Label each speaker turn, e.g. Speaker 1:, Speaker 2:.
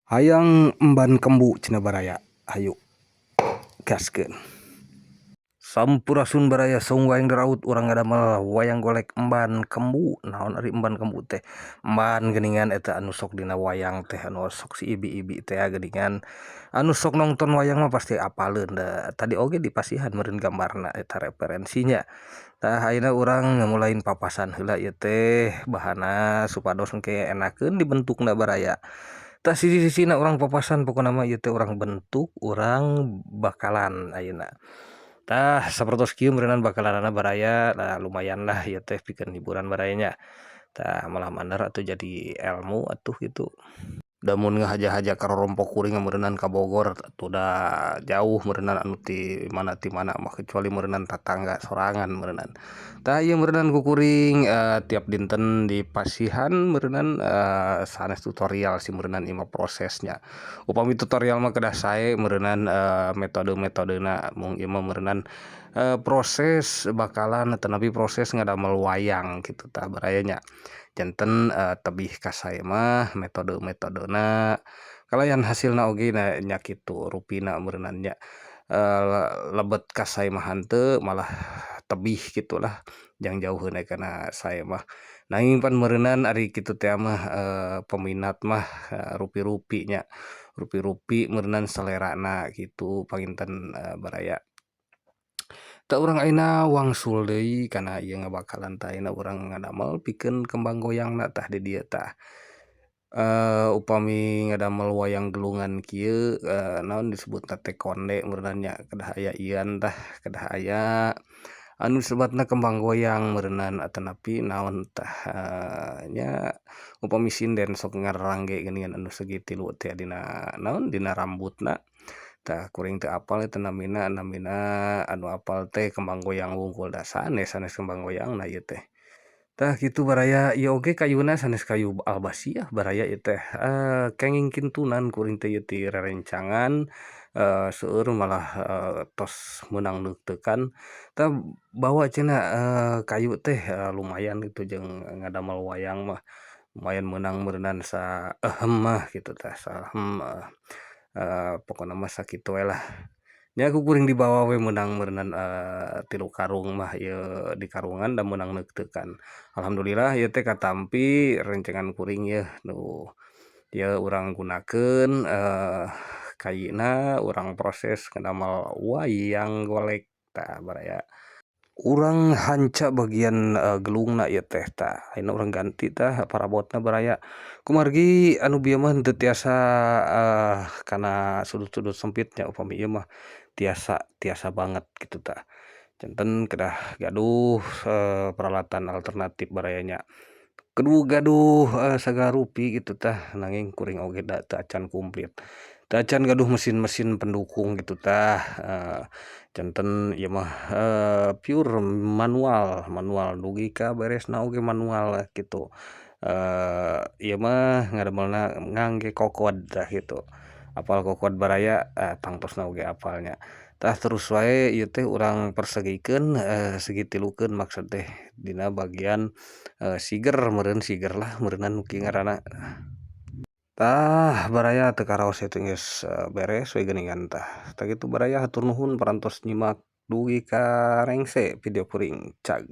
Speaker 1: Hayang emban kembu cina baraya, hayu gaskeun. Sampurasun baraya saung wayang daraut urang ngadamel wayang golek emban kembu. Naon ari emban kembu teh? Emban geuningan eta anu sok dina wayang teh anu sok si ibi-ibi teh geuningan anu sok nongton wayang mah pasti apaleun da. Tadi oge dipasihan meureun gambarna eta referensinya. Tah ayeuna urang ngamulain papasan heula ieu teh bahana supados engke enakeun dibentukna baraya. Tah sisi-sisina urang papasan pokona mah ieu teh urang bentuk urang bakalan ayeuna. Tah sapertos kieu meureunan bakalanana baraya lumayan lah ieu teh pikeun hiburan barayanya. Tah malah maneur atuh jadi elmu atuh gitu. Da mun ngahaja-haja karorompok kuring meureunan ka Bogor atuh da jauh meureunan anu ti mana mah kecuali meureunan tatangga sorangan meureunan. Tah ieu meureunan ku kuring tiap dinten di pasihan meureunan sanes tutorial si meureunan ieu mah prosesnya. Upami tutorial mah kedah sae meureunan metode-metodena mung ieu mah meureunan proses bakalan teu proses ngadamel wayang kitu tah barayanya. Janten tebih ka sae mah metode-metodena kalayan hasilna oge nya kitu rupina meureunan nya. Lebet ka sae mah henteu malah tebih gitulah jang jauheun kana sae mah. Nanging pan meureunan ari kitu teh mah peminat mah rupi-rupi nya. Rupi-rupi meureunan selerana kitu panginten baraya. Tah urang ayeuna wangsul deui kana ieu ngabakalan tah ayeuna urang ngadamel pikeun kembang goyangna tah di dieu tah. Upami ngadamel wayang gelungan kieu naon disebutna teh konde meureunan nya kedah aya ian tah kedah aya anu sebatna kembang goyang meureunan atanapi naon tah nya upami sinden sok ngarangge geuningan anu segi tilu teh dina naon dina rambutna. Tah kuring teu apal eta namina anu apal teh kembang goyang wungkul da sanes kembang goyangna ieu teh. Tah kitu baraya ieu oge kayuna sanes kayu albasiah baraya ieu teh kenging kintunan kuring teh ieu ti rerencangan seueur malah tos meunang neuk-teukan tah bawa cenah kayu teh lumayan gitu jeung ngadamel wayang mah lumayan meunang meureunan mah kitu tah pokona mah sakitu we lah. Nya ku kuring dibawa we meunang meureunan 3 karung mah ieu di karungan da meunang neuk-teukan. Alhamdulillah ieu teh katampi rencengan kuring yeuh nu ieu urang gunakeun kayina urang proses ngadamel wayang golek tah baraya. Urang hanca bagian gelungna ieu teh tah ayeuna urang ganti tah parabotna baraya. Kumargi anu bieu mah henteu tiasa kana sudut-sudut sempitnya upami ieu mah tiasa banget kitu tah. Janten kedah gaduh peralatan alternatif barayanya. Kudu gaduh sagala rupi gitu tah nanging kuring oge da teu acan kumplit. Teu acan gaduh mesin-mesin pendukung gitu tah janten ieu mah pure manual dugi ka beresna oge manual kitu. Ieu mah ngadamelna ngangge kokod tah kitu. Apal kokod baraya tangtosna oge apal nya. Tah terus wae ieu teh urang persegikeun segi tilukeun maksud teh dina bagian siger meureun siger lah meureunan nu kieu ngaranna. Tah baraya teu karaos ieu teh geus beres we geuningan tah. Tah kitu baraya hatur nuhun parantos nyimak dugi ka rengse video kuring cag.